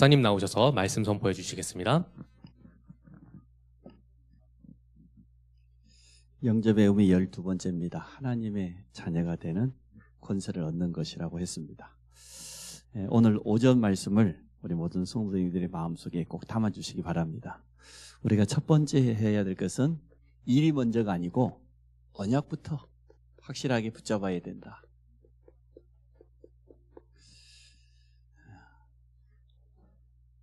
목사님 나오셔서 말씀 선포해 주시겠습니다. 영접의 의미 12번째입니다. 하나님의 자녀가 되는 권세를 얻는 것이라고 했습니다. 오늘 오전 말씀을 우리 모든 성도님들의 마음속에 꼭 담아주시기 바랍니다. 우리가 첫 번째 해야 될 것은 일이 먼저가 아니고 언약부터 확실하게 붙잡아야 된다.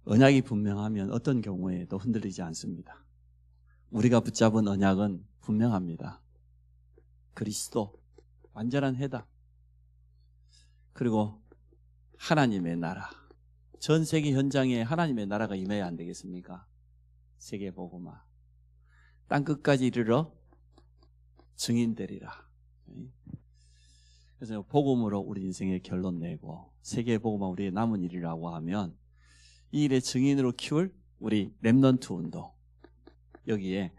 언약이 분명하면 어떤 경우에도 흔들리지 않습니다. 우리가 붙잡은 언약은 분명합니다. 그리스도, 완전한 해답, 그리고 하나님의 나라. 전 세계 현장에 하나님의 나라가 임해야 안 되겠습니까? 세계복음화. 땅끝까지 이르러 증인되리라. 그래서 복음으로 우리 인생의 결론 내고 세계복음화 우리의 남은 일이라고 하면 이 일의 증인으로 키울 우리 렘넌트 운동, 여기에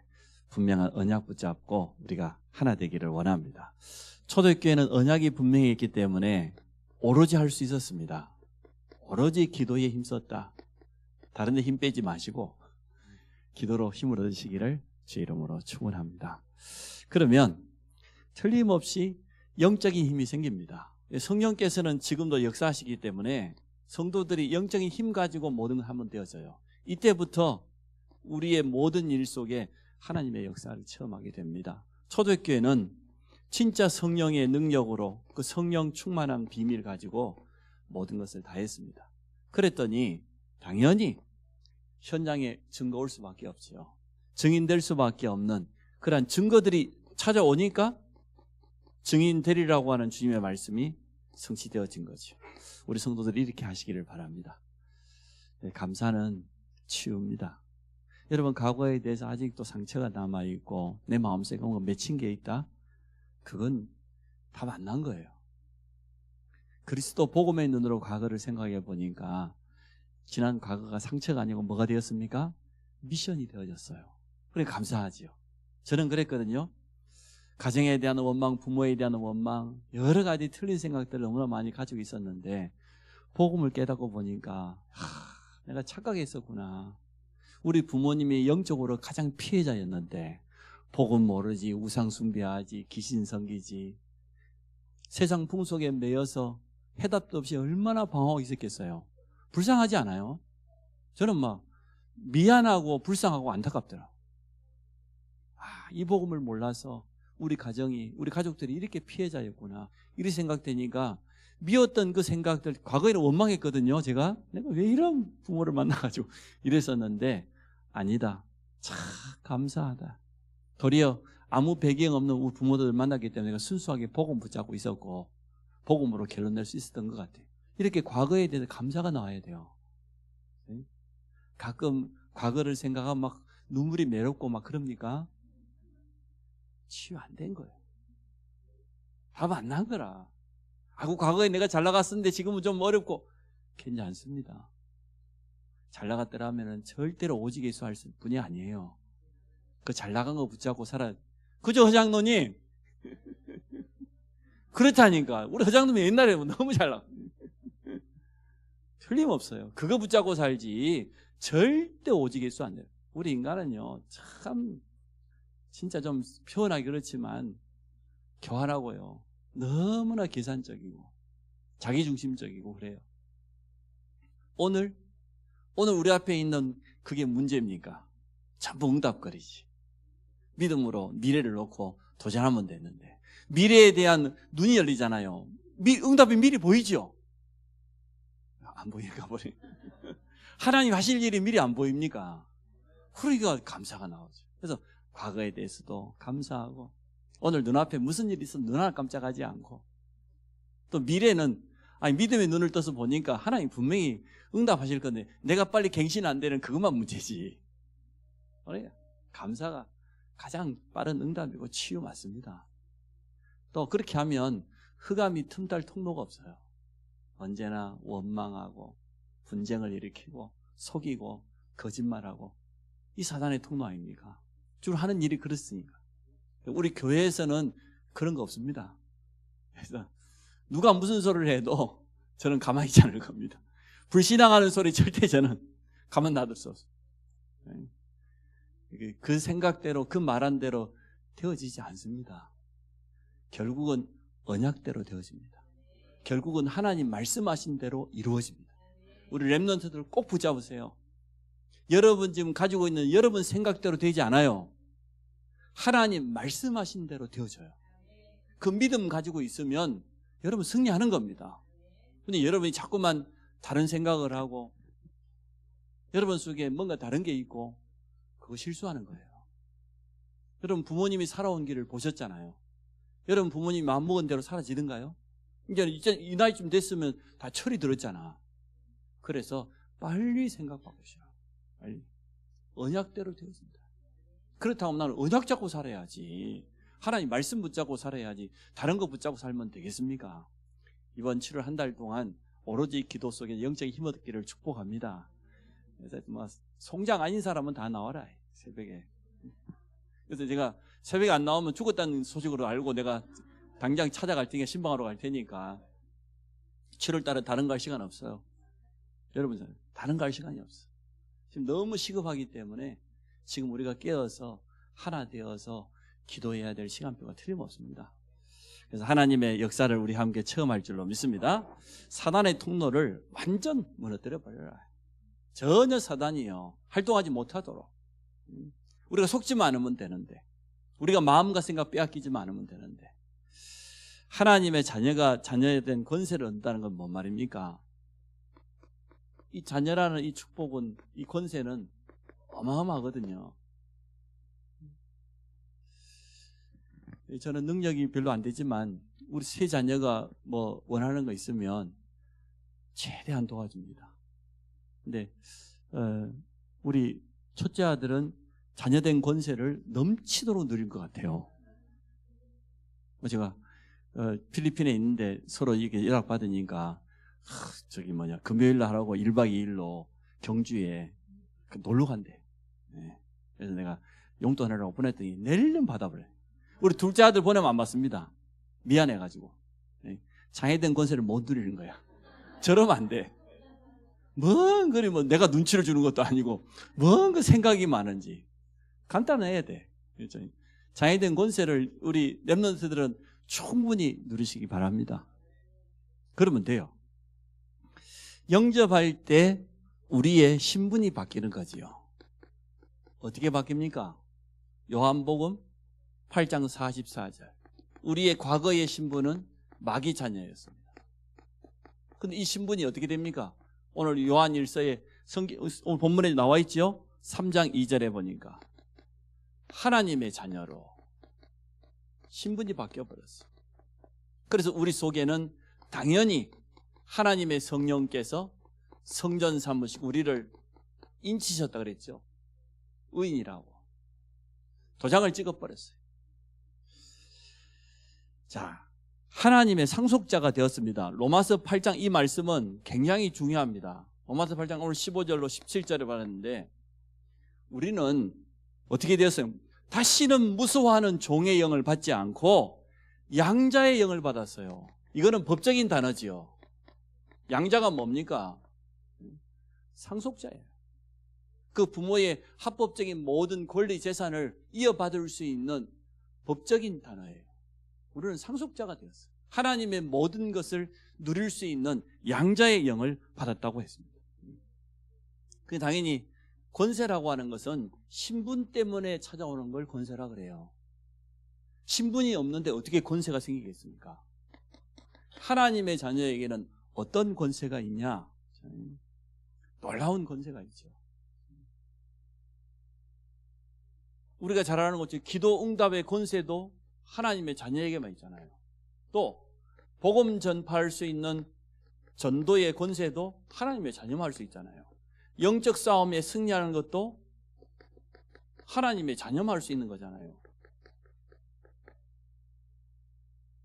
분명한 언약 붙잡고 우리가 하나 되기를 원합니다. 초대교회는 언약이 분명히 있기 때문에 오로지 할 수 있었습니다. 오로지 기도에 힘썼다. 다른 데 힘 빼지 마시고 기도로 힘을 얻으시기를 주 이름으로 축원합니다. 그러면 틀림없이 영적인 힘이 생깁니다. 성령께서는 지금도 역사하시기 때문에 성도들이 영적인 힘 가지고 모든 걸 하면 되어져요. 이때부터 우리의 모든 일 속에 하나님의 역사를 체험하게 됩니다. 초대교회는 진짜 성령의 능력으로 그 성령 충만한 비밀을 가지고 모든 것을 다 했습니다. 그랬더니 당연히 현장에 증거 올 수밖에 없죠. 증인될 수밖에 없는 그러한 증거들이 찾아오니까 증인되리라고 하는 주님의 말씀이 성취되어진 거죠. 우리 성도들이 이렇게 하시기를 바랍니다. 감사는 치유입니다. 여러분, 과거에 대해서 아직도 상처가 남아있고 내 마음속에 뭔가 맺힌 게 있다? 그건 다 만난 거예요. 그리스도 복음의 눈으로 과거를 생각해 보니까 지난 과거가 상처가 아니고 뭐가 되었습니까? 미션이 되어졌어요. 그래 감사하지요. 저는 그랬거든요. 가정에 대한 원망, 부모에 대한 원망, 여러 가지 틀린 생각들을 너무나 많이 가지고 있었는데 복음을 깨닫고 보니까 내가 착각했었구나. 우리 부모님이 영적으로 가장 피해자였는데 복음 모르지, 우상 숭배하지, 귀신 섬기지, 세상 풍속에 매여서 해답도 없이 얼마나 방황하고 있었겠어요. 불쌍하지 않아요? 저는 막 미안하고 불쌍하고 안타깝더라고요. 이 복음을 몰라서 우리 가정이, 우리 가족들이 이렇게 피해자였구나. 이렇게 생각되니까 미웠던 그 생각들, 과거에는 원망했거든요. 제가 내가 왜 이런 부모를 만나가지고 이랬었는데 아니다. 참 감사하다. 도리어 아무 배경 없는 우리 부모들을 만났기 때문에 내가 순수하게 복음 붙잡고 있었고 복음으로 결론 낼 수 있었던 것 같아요. 이렇게 과거에 대해서 감사가 나와야 돼요. 가끔 과거를 생각하면 막 눈물이 메롭고 막 그럽니까? 치유 안 된 거예요. 다 만난 거라. 과거에 내가 잘 나갔었는데 지금은 좀 어렵고 괜찮습니다. 잘 나갔더라면 절대로 오직 예수 할 분이 아니에요. 그 잘 나간 거 붙잡고 살아. 그죠, 허장노님? 그렇다니까. 우리 허장노님 옛날에 너무 잘 나가. 틀림없어요. 그거 붙잡고 살지 절대 오직 예수 안 돼요. 우리 인간은요 참 진짜 좀 표현하기 그렇지만 교활하고요 너무나 계산적이고 자기중심적이고 그래요. 오늘 우리 앞에 있는 그게 문제입니까? 전부 응답거리지. 믿음으로 미래를 놓고 도전하면 되는데 미래에 대한 눈이 열리잖아요. 응답이 미리 보이죠? 안 보이니까 버리. 하나님 하실 일이 미리 안 보입니까? 그러니까 감사가 나오죠. 그래서 과거에 대해서도 감사하고 오늘 눈앞에 무슨 일이 있어도 눈 하나 깜짝하지 않고 또 미래는 믿음의 눈을 떠서 보니까 하나님 분명히 응답하실 건데 내가 빨리 갱신 안 되는 그것만 문제지. 그래 감사가 가장 빠른 응답이고 치유 맞습니다. 또 그렇게 하면 흑암이 틈탈 통로가 없어요. 언제나 원망하고 분쟁을 일으키고 속이고 거짓말하고 이 사단의 통로 아닙니까? 주로 하는 일이 그렇으니까. 우리 교회에서는 그런 거 없습니다. 그래서 누가 무슨 소리를 해도 저는 가만히 있지 않을 겁니다. 불신앙하는 소리 절대 저는 가만 놔둘 수 없어요. 그 생각대로 그 말한 대로 되어지지 않습니다. 결국은 언약대로 되어집니다. 결국은 하나님 말씀하신 대로 이루어집니다. 우리 렘넌트들 꼭 붙잡으세요. 여러분 지금 가지고 있는 여러분 생각대로 되지 않아요. 하나님 말씀하신 대로 되어져요. 그 믿음 가지고 있으면 여러분 승리하는 겁니다. 근데 여러분이 자꾸만 다른 생각을 하고 여러분 속에 뭔가 다른 게 있고 그거 실수하는 거예요. 여러분 부모님이 살아온 길을 보셨잖아요. 여러분 부모님이 마음먹은 대로 살아지는가요? 이제 이 나이쯤 됐으면 다 철이 들었잖아. 그래서 빨리 생각 바꾸셔. 빨리. 언약대로 되어진다. 그렇다고 나는 언약 잡고 살아야지. 하나님 말씀 붙잡고 살아야지. 다른 거 붙잡고 살면 되겠습니까? 이번 7월 한 달 동안 오로지 기도 속에 영적인 힘 얻기를 축복합니다. 그래서 뭐 송장 아닌 사람은 다 나와라. 새벽에. 그래서 제가 새벽에 안 나오면 죽었다는 소식으로 알고 내가 당장 찾아갈 테니까 신방하러 갈 테니까 7월 달에 다른 거 할 시간 없어요. 여러분 다른 거 할 시간이 없어. 지금 너무 시급하기 때문에 지금 우리가 깨어서 하나 되어서 기도해야 될 시간표가 틀림없습니다. 그래서 하나님의 역사를 우리 함께 체험할 줄로 믿습니다. 사단의 통로를 완전 무너뜨려 버려라. 전혀 사단이요 활동하지 못하도록. 우리가 속지만 않으면 되는데, 우리가 마음과 생각 빼앗기지만 않으면 되는데, 하나님의 자녀에 대한 권세를 얻는다는 건 뭔 말입니까? 이 자녀라는 이 축복은, 이 권세는 어마어마하거든요. 저는 능력이 별로 안 되지만 우리 세 자녀가 뭐 원하는 거 있으면 최대한 도와줍니다. 근데 우리 첫째 아들은 자녀된 권세를 넘치도록 누릴 것 같아요. 제가 필리핀에 있는데 서로 이게 연락받으니까 금요일날 하라고 1박 2일로 경주에 놀러 간대. 네. 그래서 내가 용돈 하라고 보냈더니 내일은 받아버려요. 우리 둘째 아들 보내면 안 받습니다. 미안해가지고. 네. 장애된 권세를 못 누리는 거야. 저러면 안 돼. 뭔 그리 뭐 내가 눈치를 주는 것도 아니고 뭔 그 생각이 많은지 간단해야 돼. 장애된 권세를 우리 렘넌트들은 충분히 누리시기 바랍니다. 그러면 돼요. 영접할 때 우리의 신분이 바뀌는 거지요. 어떻게 바뀝니까? 요한복음 8장 44절. 우리의 과거의 신분은 마귀 자녀였습니다. 근데 이 신분이 어떻게 됩니까? 오늘 요한일서에 오늘 본문에 나와 있죠? 3장 2절에 보니까 하나님의 자녀로 신분이 바뀌어버렸어요. 그래서 우리 속에는 당연히 하나님의 성령께서 성전 삼으시고 우리를 인치셨다 그랬죠. 의인이라고. 도장을 찍어버렸어요. 자, 하나님의 상속자가 되었습니다. 로마서 8장 이 말씀은 굉장히 중요합니다. 로마서 8장 오늘 15절로 17절에 봤는데 우리는 어떻게 되었어요? 다시는 무서워하는 종의 영을 받지 않고 양자의 영을 받았어요. 이거는 법적인 단어지요. 양자가 뭡니까? 상속자예요. 그 부모의 합법적인 모든 권리 재산을 이어받을 수 있는 법적인 단어예요. 우리는 상속자가 되었어요. 하나님의 모든 것을 누릴 수 있는 양자의 영을 받았다고 했습니다. 그 당연히 권세라고 하는 것은 신분 때문에 찾아오는 걸 권세라 그래요. 신분이 없는데 어떻게 권세가 생기겠습니까? 하나님의 자녀에게는 어떤 권세가 있냐? 놀라운 권세가 있죠. 우리가 잘 아는 것처럼 기도 응답의 권세도 하나님의 자녀에게만 있잖아요. 또 복음 전파할 수 있는 전도의 권세도 하나님의 자녀만 할 수 있잖아요. 영적 싸움에 승리하는 것도 하나님의 자녀만 할 수 있는 거잖아요.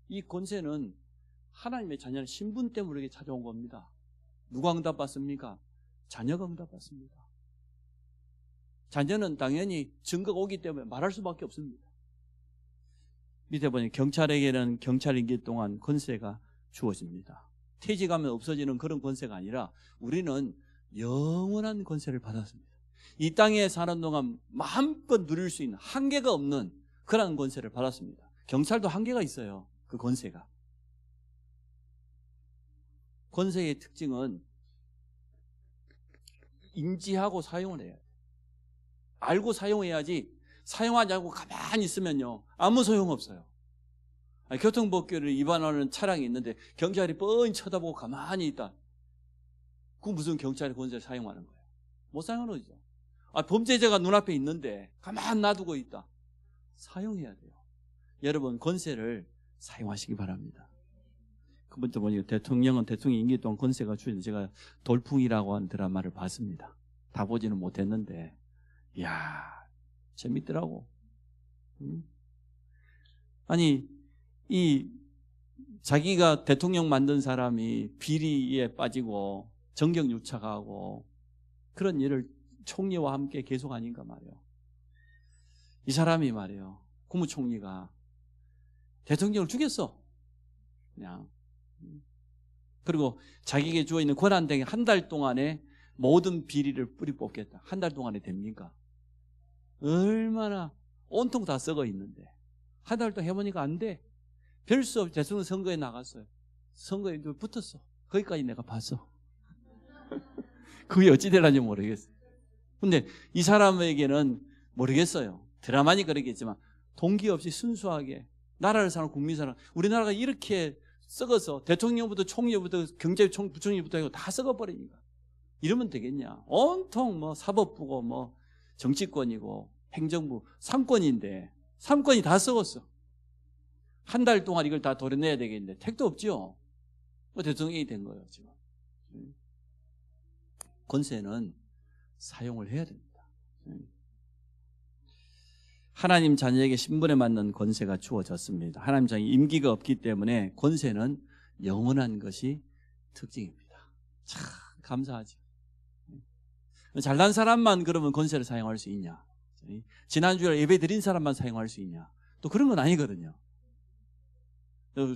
이 권세는 하나님의 자녀는 신분 때문에 이렇게 찾아온 겁니다. 누가 응답받습니까? 자녀가 응답받습니다. 자녀는 당연히 증거가 오기 때문에 말할 수밖에 없습니다. 밑에 보니 경찰에게는 경찰 임기 동안 권세가 주어집니다. 퇴직하면 없어지는 그런 권세가 아니라 우리는 영원한 권세를 받았습니다. 이 땅에 사는 동안 마음껏 누릴 수 있는 한계가 없는 그런 권세를 받았습니다. 경찰도 한계가 있어요. 그 권세가. 권세의 특징은 인지하고 사용을 해야 돼요. 알고 사용해야지 사용하지 않고 가만히 있으면요 아무 소용없어요. 교통법규를 위반하는 차량이 있는데 경찰이 뻔히 쳐다보고 가만히 있다. 그 무슨 경찰의 권세를 사용하는 거예요? 못 사용하는 거죠. 범죄자가 눈앞에 있는데 가만 놔두고 있다. 사용해야 돼요. 여러분 권세를 사용하시기 바랍니다. 그 번째 보니까 대통령은 대통령 임기 동안 권세가 주어진 제가 돌풍이라고 하는 드라마를 봤습니다. 다 보지는 못했는데 이야 재밌더라고. 아니 이 자기가 대통령 만든 사람이 비리에 빠지고 정경유착하고 그런 일을 총리와 함께 계속 하니까 말이에요. 이 사람이 말이에요. 국무총리가 대통령을 죽였어. 그냥. 그리고 자기에게 주어 있는 권한 등에 한 달 동안에 모든 비리를 뿌리 뽑겠다. 한 달 동안에 됩니까? 얼마나 온통 다 썩어 있는데 한 달 동안 해보니까 안 돼. 별 수 없이 대통령 선거에 나갔어요. 선거에 붙었어. 거기까지 내가 봤어. 그게 어찌 되는지 모르겠어요. 근데 이 사람에게는 모르겠어요. 드라마니 그러겠지만 동기 없이 순수하게 나라를 사는 국민 사람, 우리나라가 이렇게 썩어서 대통령부터 총리부터 경제부총리부터 해고 다 썩어버리니까 이러면 되겠냐? 온통 뭐 사법부고 뭐 정치권이고 행정부 3권인데 3권이 다 썩었어. 한 달 동안 이걸 다 도려내야 되겠는데 택도 없죠. 대통령이 된 거예요 지금. 권세는 사용을 해야 됩니다. 하나님 자녀에게 신분에 맞는 권세가 주어졌습니다. 하나님 자녀 임기가 없기 때문에 권세는 영원한 것이 특징입니다. 참 감사하죠. 잘난 사람만 그러면 권세를 사용할 수 있냐? 지난주에 예배 드린 사람만 사용할 수 있냐? 또 그런 건 아니거든요.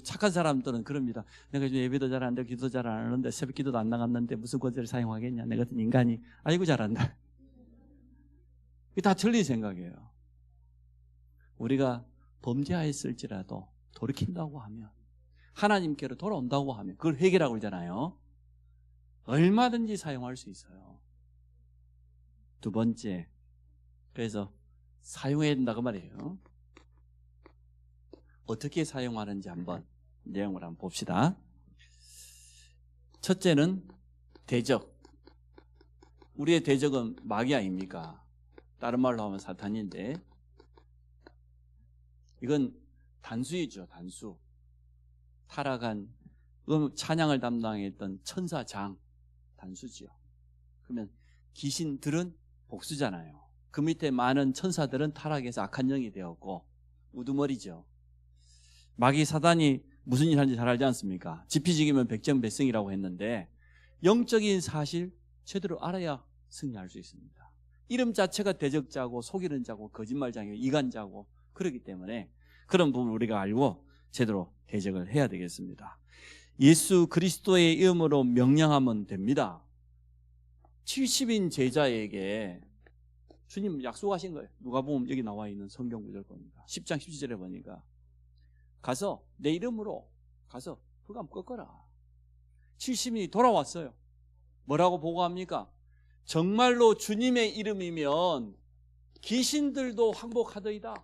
착한 사람들은 그럽니다. 내가 요즘 예배도 잘 안 되고 기도 잘 안 하는데 새벽 기도도 안 나갔는데 무슨 권세를 사용하겠냐? 내 같은 인간이 아이고 잘한다. 이게 다 틀린 생각이에요. 우리가 범죄하였을지라도 돌이킨다고 하면 하나님께로 돌아온다고 하면 그걸 회개라고 그러잖아요. 얼마든지 사용할 수 있어요. 두 번째, 그래서 사용해야 된다고 말이에요. 어떻게 사용하는지 한번 내용을 한번 봅시다. 첫째는 대적. 우리의 대적은 마귀 아닙니까? 다른 말로 하면 사탄인데 이건 단수이죠. 단수. 타락한 찬양을 담당했던 천사장 단수지요. 그러면 귀신들은 복수잖아요. 그 밑에 많은 천사들은 타락해서 악한 영이 되었고 우두머리죠. 마귀 사단이 무슨 일 하는지 잘 알지 않습니까? 지피지기면 백전백승이라고 했는데 영적인 사실 제대로 알아야 승리할 수 있습니다. 이름 자체가 대적자고 속이는 자고 거짓말장이고 이간자고 그렇기 때문에 그런 부분을 우리가 알고 제대로 대적을 해야 되겠습니다. 예수 그리스도의 이름으로 명령하면 됩니다. 70인 제자에게 주님 약속하신 거예요. 누가복음 여기 나와 있는 성경 구절 보니까 10장 17절에 보니까 가서 내 이름으로 가서 흑암 꺾어라. 70인이 돌아왔어요. 뭐라고 보고합니까? 정말로 주님의 이름이면 귀신들도 항복하더이다.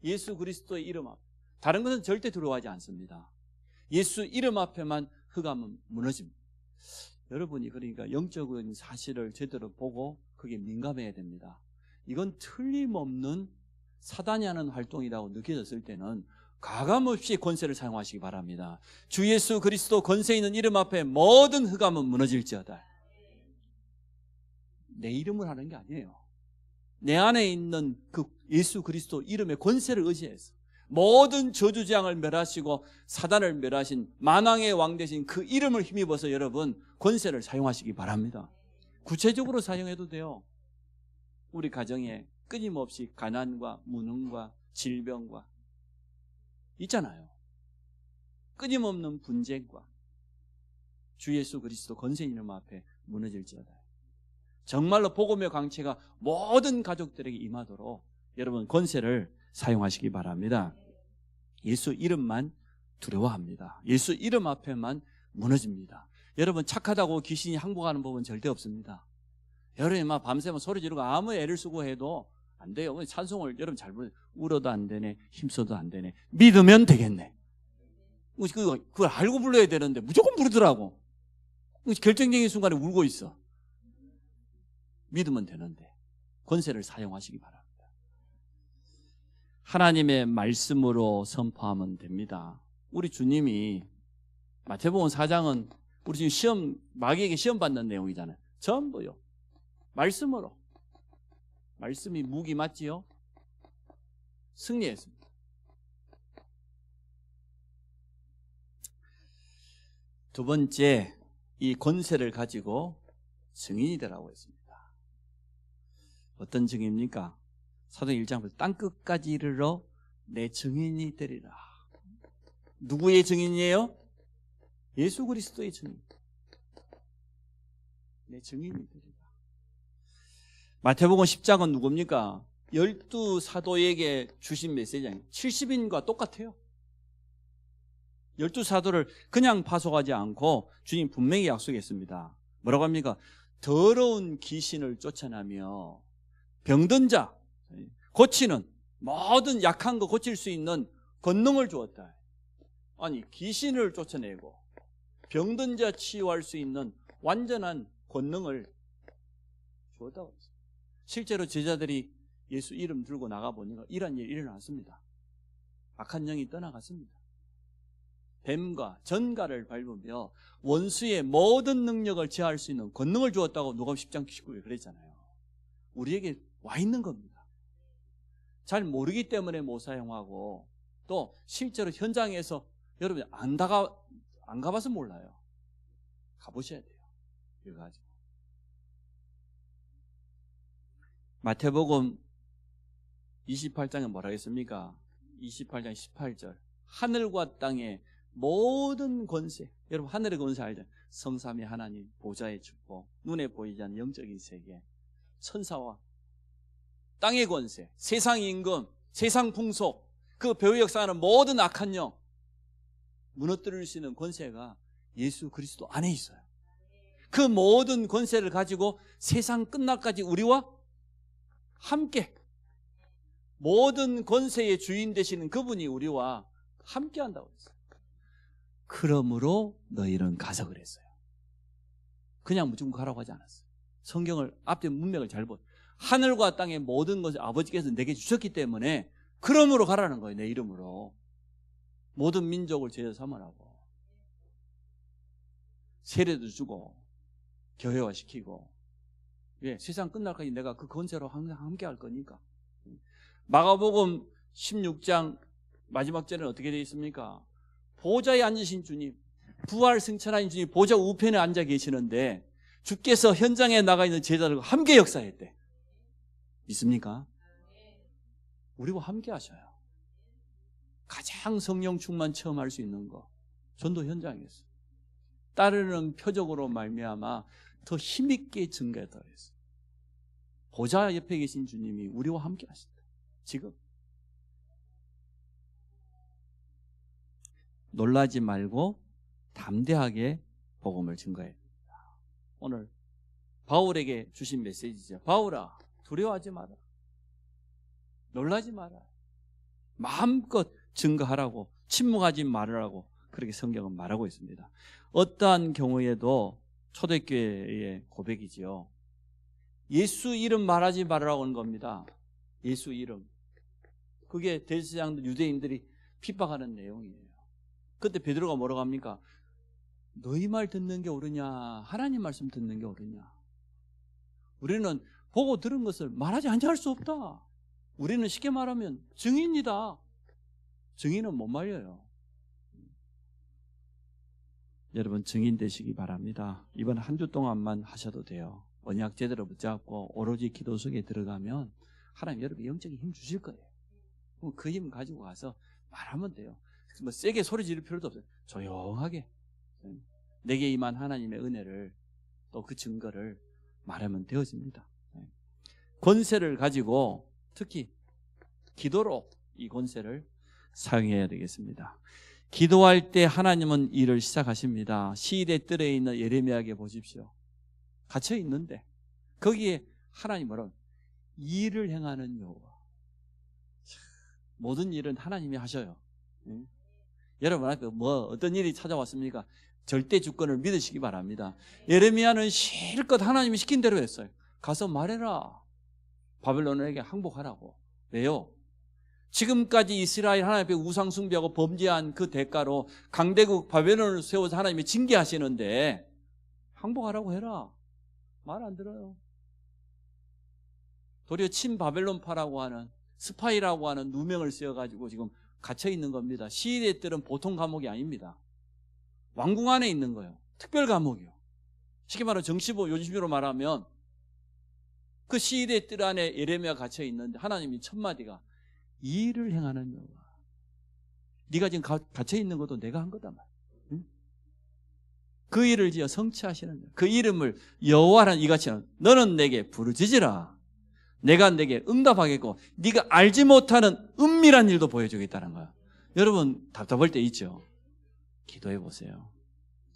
예수 그리스도의 이름 앞. 다른 것은 절대 두려워하지 않습니다. 예수 이름 앞에만 흑암은 무너집니다. 여러분이 그러니까 영적인 사실을 제대로 보고 그게 민감해야 됩니다. 이건 틀림없는 사단이 하는 활동이라고 느껴졌을 때는 가감없이 권세를 사용하시기 바랍니다. 주 예수 그리스도 권세 있는 이름 앞에 모든 흑암은 무너질지어다. 내 이름을 하는 게 아니에요. 내 안에 있는 그 예수 그리스도 이름의 권세를 의지해서 모든 저주장을 멸하시고 사단을 멸하신 만왕의 왕 되신 그 이름을 힘입어서 여러분 권세를 사용하시기 바랍니다. 구체적으로 사용해도 돼요. 우리 가정에 끊임없이 가난과 무능과 질병과 있잖아요. 끊임없는 분쟁과 주 예수 그리스도 권세 이름 앞에 무너질지어다. 정말로 복음의 광채가 모든 가족들에게 임하도록 여러분 권세를 사용하시기 바랍니다. 예수 이름만 두려워합니다. 예수 이름 앞에만 무너집니다. 여러분 착하다고 귀신이 항복하는 법은 절대 없습니다. 여러분이 막 밤새면 소리 지르고 아무 애를 쓰고 해도 안 돼요. 찬송을 여러분 잘 부르, 울어도 안 되네, 힘써도 안 되네. 믿으면 되겠네. 그걸 알고 불러야 되는데 무조건 부르더라고. 결정적인 순간에 울고 있어. 믿으면 되는데 권세를 사용하시기 바랍니다. 하나님의 말씀으로 선포하면 됩니다. 우리 주님이 마태복음 4장은 우리 지금 시험, 마귀에게 시험 받는 내용이잖아요. 전부요. 말씀으로. 말씀이 무기 맞지요? 승리했습니다. 두 번째, 이 권세를 가지고 증인이 되라고 했습니다. 어떤 증인입니까? 사도행 1장부터 땅끝까지 이르러 내 증인이 되리라. 누구의 증인이에요? 예수 그리스도의 증인. 내 증인이 되리라. 마태복음 10장은 누굽니까? 12사도에게 주신 메시지는 70인과 똑같아요. 12사도를 그냥 파송하지 않고 주님 분명히 약속했습니다. 뭐라고 합니까? 더러운 귀신을 쫓아내며 병든 자, 고치는 모든 약한 거 고칠 수 있는 권능을 주었다. 아니 귀신을 쫓아내고 병든 자 치유할 수 있는 완전한 권능을 주었다고 했습니다. 실제로 제자들이 예수 이름 들고 나가보니까 이런 일이 일어났습니다. 악한 영이 떠나갔습니다. 뱀과 전갈을 밟으며 원수의 모든 능력을 제어할 수 있는 권능을 주었다고 누가복음 10장 19에 그랬잖아요. 우리에게 와 있는 겁니다. 잘 모르기 때문에 못 사용하고 또 실제로 현장에서 여러분 안 가봐서 몰라요. 가보셔야 돼요. 이거 가지고. 마태복음 28장에 뭐라 했습니까? 28장 18절. 하늘과 땅의 모든 권세. 여러분 하늘의 권세 알죠? 성삼위 하나님, 보좌의 축복, 눈에 보이지 않는 영적인 세계, 천사와 땅의 권세, 세상 임금, 세상 풍속, 그 배후 역사하는 모든 악한 영 무너뜨릴 수 있는 권세가 예수 그리스도 안에 있어요. 그 모든 권세를 가지고 세상 끝날까지 우리와 함께 모든 권세의 주인 되시는 그분이 우리와 함께 한다고 했어요. 그러므로 너희는 가서 그랬어요. 그냥 무조건 가라고 하지 않았어요. 성경을 앞뒤 문맥을 잘 보세요. 하늘과 땅의 모든 것을 아버지께서 내게 주셨기 때문에 그러므로 가라는 거예요. 내 이름으로. 모든 민족을 제자 삼으라고. 세례도 주고 교회화시키고 세상 끝날까지 내가 그 권세로 항상 함께 할 거니까. 마가복음 16장 마지막 절에는 어떻게 되어 있습니까? 보좌에 앉으신 주님, 부활 승천하신 주님 보좌 우편에 앉아 계시는데 주께서 현장에 나가 있는 제자들과 함께 역사했대. 믿습니까? 우리와 함께 하셔요. 가장 성령 충만 처음 할 수 있는 거 전도 현장에서 따르는 표적으로 말미암아 더 힘있게 증거했다 그랬어요. 보좌 옆에 계신 주님이 우리와 함께 하신다. 지금 놀라지 말고 담대하게 복음을 증거해야 됩니다. 오늘 바울에게 주신 메시지죠. 바울아, 두려워하지 마라. 놀라지 마라. 마음껏 증거하라고, 침묵하지 말으라고 그렇게 성경은 말하고 있습니다. 어떠한 경우에도 초대교회의 고백이지요. 예수 이름 말하지 말으라고 하는 겁니다. 예수 이름. 그게 대제사장들 유대인들이 핍박하는 내용이에요. 그때 베드로가 뭐라고 합니까? 너희 말 듣는 게 옳으냐 하나님 말씀 듣는 게 옳으냐. 우리는 보고 들은 것을 말하지 않게 할 수 없다. 우리는 쉽게 말하면 증인이다. 증인은 못 말려요. 여러분 증인 되시기 바랍니다. 이번 한 주 동안만 하셔도 돼요. 언약 제대로 붙잡고 오로지 기도 속에 들어가면 하나님 여러분 영적인 힘 주실 거예요. 그럼 그 힘 가지고 가서 말하면 돼요. 뭐 세게 소리 지를 필요도 없어요. 조용하게 내게 임한 하나님의 은혜를 또 그 증거를 말하면 되어집니다. 권세를 가지고 특히 기도로 이 권세를 사용해야 되겠습니다. 기도할 때 하나님은 일을 시작하십니다. 시일의 뜰에 있는 예레미야에게 보십시오. 갇혀 있는데 거기에 하나님은 일을 행하는 여호와. 모든 일은 하나님이 하셔요. 여러분 어떤 일이 찾아왔습니까? 절대 주권을 믿으시기 바랍니다. 예레미야는 실컷 하나님이 시킨 대로 했어요. 가서 말해라. 바벨론에게 항복하라고. 왜요? 지금까지 이스라엘 하나님 앞에 우상 숭배하고 범죄한 그 대가로 강대국 바벨론을 세워서 하나님이 징계하시는데 항복하라고 해라. 말 안 들어요. 도리어 친바벨론파라고 하는 스파이라고 하는 누명을 쓰여가지고 지금 갇혀 있는 겁니다. 시일의 뜰은 보통 감옥이 아닙니다. 왕궁 안에 있는 거예요. 특별 감옥이요. 쉽게 말하면 정치보 요즘으로 말하면 그 시일의 뜰 안에 예레미야가 갇혀 있는데 하나님이 첫 마디가 일을 행하는 여호와. 네가 지금 갇혀 있는 것도 내가 한 거다 말. 응? 그 일을 지어 성취하시는 여호와. 그 이름을 여호와라는 이같이 너는 내게 부르짖으라. 내가 내게 응답하겠고 네가 알지 못하는 은밀한 일도 보여주겠다는 거야. 여러분 답답할 때 있죠. 기도해 보세요.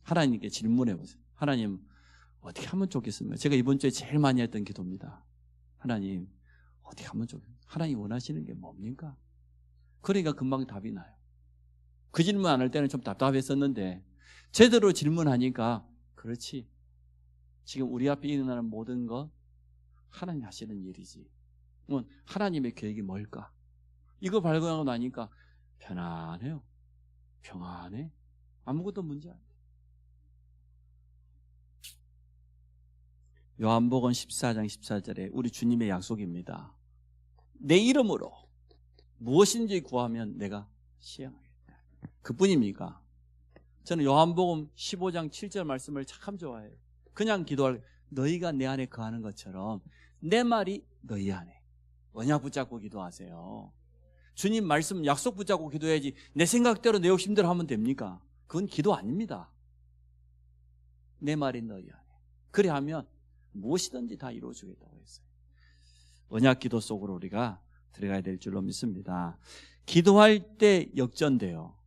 하나님께 질문해 보세요. 하나님 어떻게 하면 좋겠습니까? 제가 이번 주에 제일 많이 했던 기도입니다. 하나님 어떻게 하면 좋겠습니까? 하나님 원하시는 게 뭡니까? 그러니까 금방 답이 나요. 그 질문 안 할 때는 좀 답답했었는데 제대로 질문하니까 그렇지. 지금 우리 앞에 일어나는 모든 것 하나님 하시는 일이지. 하나님의 계획이 뭘까? 이거 발견하고 나니까 편안해요. 평안해. 아무것도 문제 안 돼. 요한복음 14장 14절에 우리 주님의 약속입니다. 내 이름으로 무엇인지 구하면 내가 시행하겠다. 그뿐입니까? 저는 요한복음 15장 7절 말씀을 참 좋아해요. 그냥 기도할 너희가 내 안에 거하는 것처럼 내 말이 너희 안에. 언약 붙잡고 기도하세요. 주님 말씀 약속 붙잡고 기도해야지 내 생각대로 내 욕심대로 하면 됩니까? 그건 기도 아닙니다. 내 말이 너희 안에. 그래 하면 무엇이든지 다 이루어주겠다고 했어요. 언약 기도 속으로 우리가 들어가야 될 줄로 믿습니다. 기도할 때 역전돼요.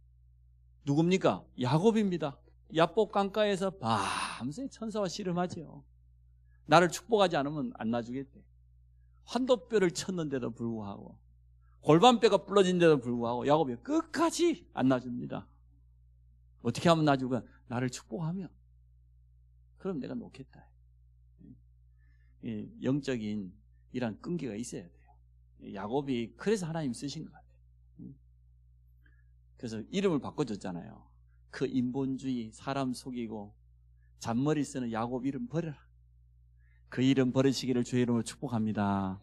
누굽니까? 야곱입니다. 야복 강가에서 밤새 천사와 씨름하죠. 나를 축복하지 않으면 안 놔주겠대. 환도뼈를 쳤는데도 불구하고 골반뼈가 부러진데도 불구하고 야곱이 끝까지 안 놔줍니다. 어떻게 하면 놔주고 나를 축복하면 그럼 내가 놓겠다. 영적인 이런 끈기가 있어야 돼요. 야곱이 그래서 하나님 쓰신 것 같아요. 그래서 이름을 바꿔줬잖아요. 그 인본주의, 사람 속이고 잔머리 쓰는 야곱 이름 버려라. 그 이름 버리시기를 주의 이름으로 축복합니다.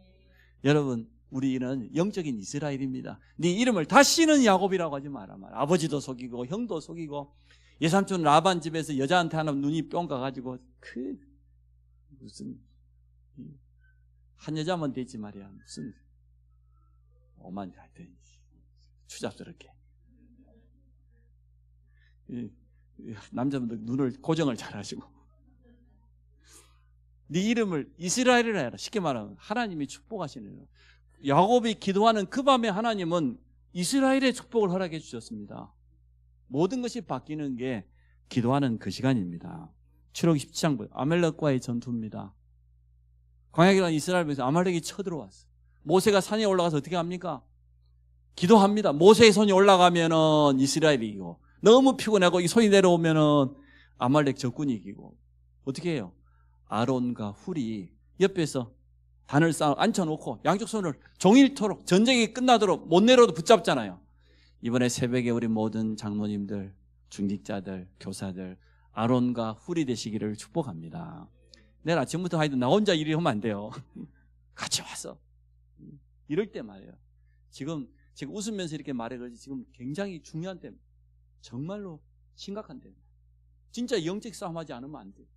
여러분 우리는 영적인 이스라엘입니다. 네 이름을 다시는 야곱이라고 하지 마라. 아버지도 속이고 형도 속이고 예삼촌 라반 집에서 여자한테 하나 눈이 뿅 가가지고 그 무슨 한 여자만 되지 말이야. 무슨 오만 하여튼 추잡스럽게 남자분들 눈을 고정을 잘하시고 네 이름을 이스라엘이라 해라. 쉽게 말하면 하나님이 축복하시는 야곱이 기도하는 그 밤에 하나님은 이스라엘의 축복을 허락해 주셨습니다. 모든 것이 바뀌는 게 기도하는 그 시간입니다. 출애굽 17장 아말렉과의 전투입니다. 광야기란 이스라엘에서 아말렉이 쳐들어왔어요. 모세가 산에 올라가서 어떻게 합니까? 기도합니다. 모세의 손이 올라가면은 이스라엘이 이기고 너무 피곤하고 이 손이 내려오면은 아말렉 적군이 이기고 어떻게 해요? 아론과 훌이 옆에서 단을 쌓아 앉혀놓고 양쪽 손을 종일토록 전쟁이 끝나도록 못 내려도 붙잡잖아요. 이번에 새벽에 우리 모든 장로님들, 중직자들, 교사들 아론과 훌이 되시기를 축복합니다. 내일 아침부터 하여튼 나 혼자 일을 하면 안 돼요. 같이 와서 이럴 때 말이에요. 지금 웃으면서 이렇게 말해 그러지 지금 굉장히 중요한 때입니다. 정말로 심각한 때입니다. 진짜 영적 싸움하지 않으면 안 돼요.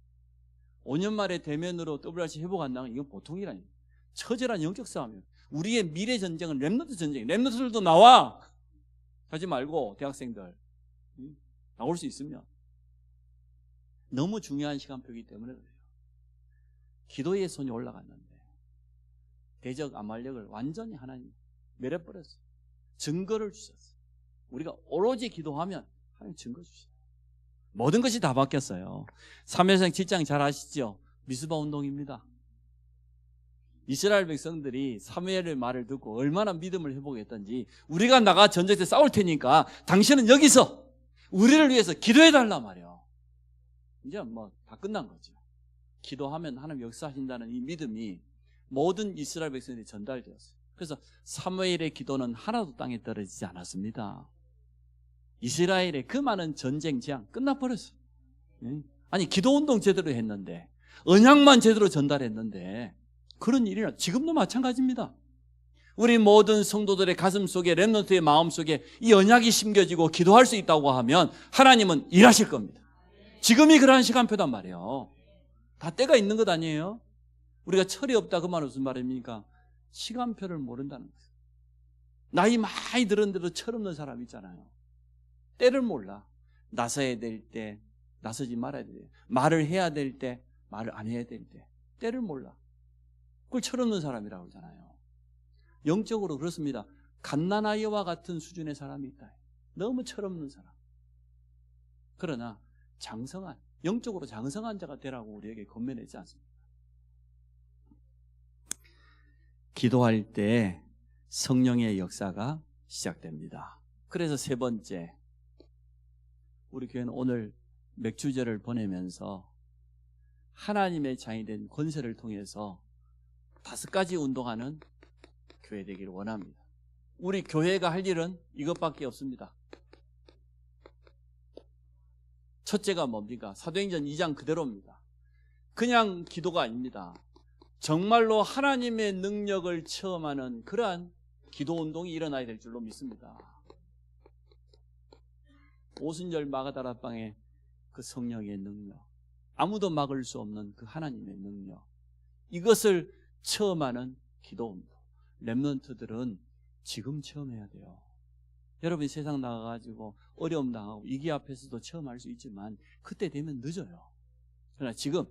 5년 만에 대면으로 WRC 회복 안 나가면 이건 보통 일 아니에요. 처절한 영적 싸움이에요. 우리의 미래 전쟁은 렘넌트 전쟁이에요. 렘넌트들도 나와. 하지 말고 대학생들 나올 수 있으면 너무 중요한 시간표이기 때문에 그래요. 기도의 손이 올라갔는데 대적 아말렉을 완전히 하나님 멸해버렸어요. 증거를 주셨어요. 우리가 오로지 기도하면 하나님 증거 주셔요. 모든 것이 다 바뀌었어요. 사무엘상 7장 잘 아시죠? 미스바 운동입니다. 이스라엘 백성들이 사무엘의 말을 듣고 얼마나 믿음을 회복했던지, 우리가 나가 전쟁에 싸울 테니까 당신은 여기서 우리를 위해서 기도해달라 말이에요. 이제 뭐 다 끝난 거죠. 기도하면 하나님 역사하신다는 이 믿음이 모든 이스라엘 백성들이 전달되었어요. 그래서 사무엘의 기도는 하나도 땅에 떨어지지 않았습니다. 이스라엘의 그 많은 전쟁 재앙 끝나버렸어요. 아니 기도운동 제대로 했는데, 언약만 제대로 전달했는데 그런 일이나 지금도 마찬가지입니다. 우리 모든 성도들의 가슴 속에, 렘넌트의 마음 속에 이 언약이 심겨지고 기도할 수 있다고 하면 하나님은 일하실 겁니다. 지금이 그러한 시간표단 말이에요. 다 때가 있는 것 아니에요? 우리가 철이 없다 그 말은 무슨 말입니까? 시간표를 모른다는 거예요. 나이 많이 들었는데도 철없는 사람 있잖아요. 때를 몰라. 나서야 될 때 나서지 말아야 돼. 말을 해야 될 때 말을 안 해야 될 때 때를 몰라. 그걸 철없는 사람이라고 그러잖아요. 영적으로 그렇습니다. 갓난아이와 같은 수준의 사람이 있다. 너무 철없는 사람. 그러나 장성한, 영적으로 장성한 자가 되라고 우리에게 권면하지 않습니다. 기도할 때 성령의 역사가 시작됩니다. 그래서 세 번째, 우리 교회는 오늘 맥주제를 보내면서 하나님의 장이 된 권세를 통해서 5가지 운동하는 교회 되기를 원합니다. 우리 교회가 할 일은 이것밖에 없습니다. 첫째가 뭡니까? 사도행전 2장 그대로입니다. 그냥 기도가 아닙니다. 정말로 하나님의 능력을 체험하는 그러한 기도운동이 일어나야 될 줄로 믿습니다. 오순절 마가다라방의 그 성령의 능력, 아무도 막을 수 없는 그 하나님의 능력, 이것을 체험하는 기도운동, 렘넌트들은 지금 체험해야 돼요. 여러분이 세상 나가가지고 어려움 당하고 위기 앞에서도 체험할 수 있지만 그때 되면 늦어요. 그러나 지금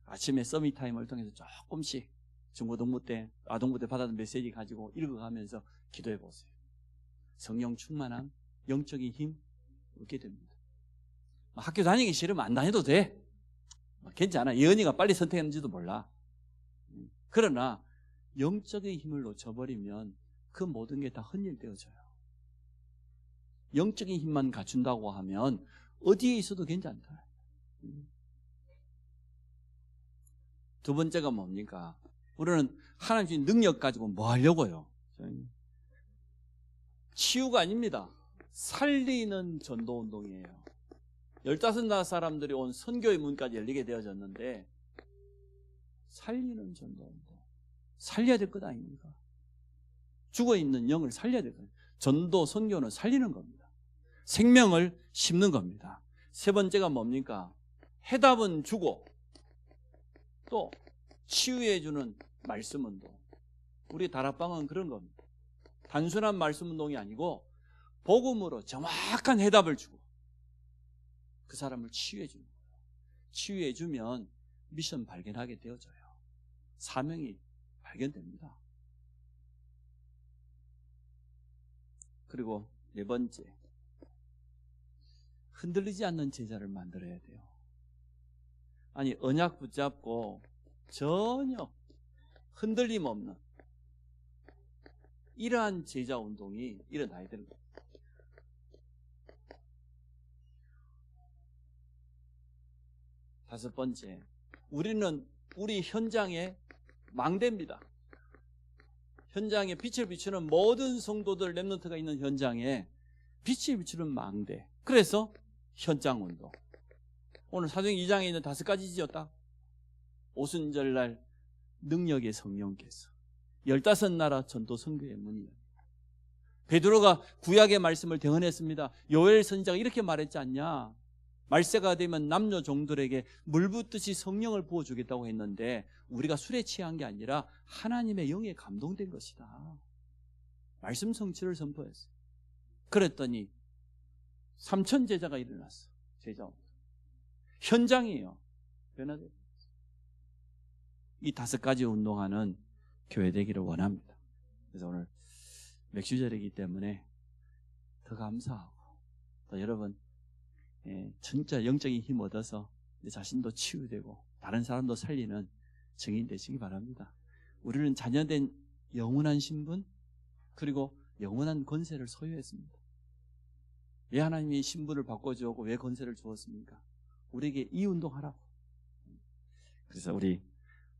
아침에 서밋타임을 통해서 조금씩 중고등부 때, 아동부 때 받았던 메시지 가지고 읽어가면서 기도해 보세요. 성령 충만한 영적인 힘 얻게 됩니다. 학교 다니기 싫으면 안 다녀도 돼. 괜찮아. 예언이가 빨리 선택했는지도 몰라. 그러나 영적인 힘을 놓쳐버리면 그 모든 게 다 헛일되어져요. 영적인 힘만 갖춘다고 하면 어디에 있어도 괜찮다. 두 번째가 뭡니까? 우리는 하나님 주신 능력 가지고 뭐 하려고요? 치유가 아닙니다. 살리는 전도운동이에요. 15 사람들이 온 선교의 문까지 열리게 되어졌는데 살리는 전도운동. 살려야 될 것 아닙니까? 죽어있는 영을 살려야 될 거예요. 전도, 선교는 살리는 겁니다. 생명을 심는 겁니다. 세 번째가 뭡니까? 해답은 주고 또 치유해주는 말씀운동. 우리 다락방은 그런 겁니다. 단순한 말씀운동이 아니고 복음으로 정확한 해답을 주고 그 사람을 치유해주는 거예요. 치유해주면 미션 발견하게 되어져요. 사명이 발견됩니다. 그리고 네 번째, 흔들리지 않는 제자를 만들어야 돼요. 아니 언약 붙잡고 전혀 흔들림 없는 이러한 제자 운동이 일어나야 되는 거예요. 다섯 번째, 우리는 우리 현장에 망대입니다. 현장에 빛을 비추는 모든 성도들, 렘넌트가 있는 현장에 빛을 비추는 망대. 그래서 현장 운동. 오늘 사도행 2장에 있는 5가지지요. 딱 오순절날 능력의 성령께서 15나라 전도 선교의 문이 열립니다. 베드로가 구약의 말씀을 대언했습니다. 요엘 선지자가 이렇게 말했지 않냐? 말세가 되면 남녀 종들에게 물 붓듯이 성령을 부어주겠다고 했는데 우리가 술에 취한 게 아니라 하나님의 영에 감동된 것이다. 말씀 성취를 선포했어요. 그랬더니 3,000 제자가 일어났어. 제자. 현장이에요. 변화돼요. 이 5가지 운동하는 교회 되기를 원합니다. 그래서 오늘 맥주절이기 때문에 더 감사하고 또 여러분 진짜 영적인 힘 얻어서 내 자신도 치유되고 다른 사람도 살리는 증인 되시기 바랍니다. 우리는 자녀된 영원한 신분 그리고 영원한 권세를 소유했습니다. 왜 하나님이 신분을 바꿔주었고 왜 권세를 주었습니까? 우리에게 이 운동하라고. 그래서 우리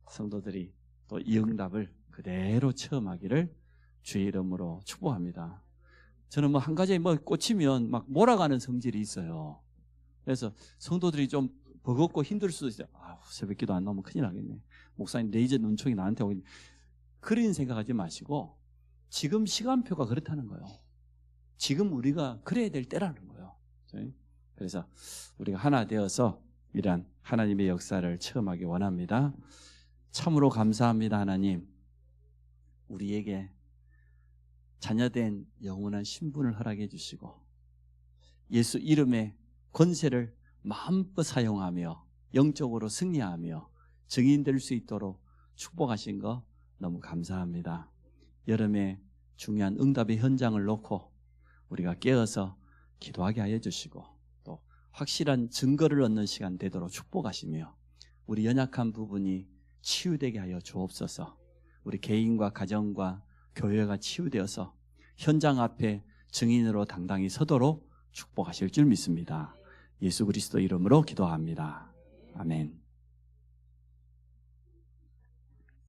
성도들이 또 이 응답을 그대로 체험하기를 주의 이름으로 축복합니다. 저는 한 가지에 꽂히면 막 몰아가는 성질이 있어요. 그래서 성도들이 좀 버겁고 힘들 수도 있어요. 새벽 기도 안 나오면 큰일 나겠네. 목사님 내 이제 눈총이 나한테 오겠네. 그런 생각하지 마시고 지금 시간표가 그렇다는 거예요. 지금 우리가 그래야 될 때라는 거예요. 그래서 우리가 하나 되어서 이러한 하나님의 역사를 체험하기 원합니다. 참으로 감사합니다. 하나님, 우리에게 자녀된 영원한 신분을 허락해 주시고 예수 이름의 권세를 마음껏 사용하며 영적으로 승리하며 증인될 수 있도록 축복하신 거 너무 감사합니다. 여름에 중요한 응답의 현장을 놓고 우리가 깨어서 기도하게 하여 주시고 또 확실한 증거를 얻는 시간 되도록 축복하시며 우리 연약한 부분이 치유되게 하여 주옵소서. 우리 개인과 가정과 교회가 치유되어서 현장 앞에 증인으로 당당히 서도록 축복하실 줄 믿습니다. 예수 그리스도 이름으로 기도합니다. 아멘.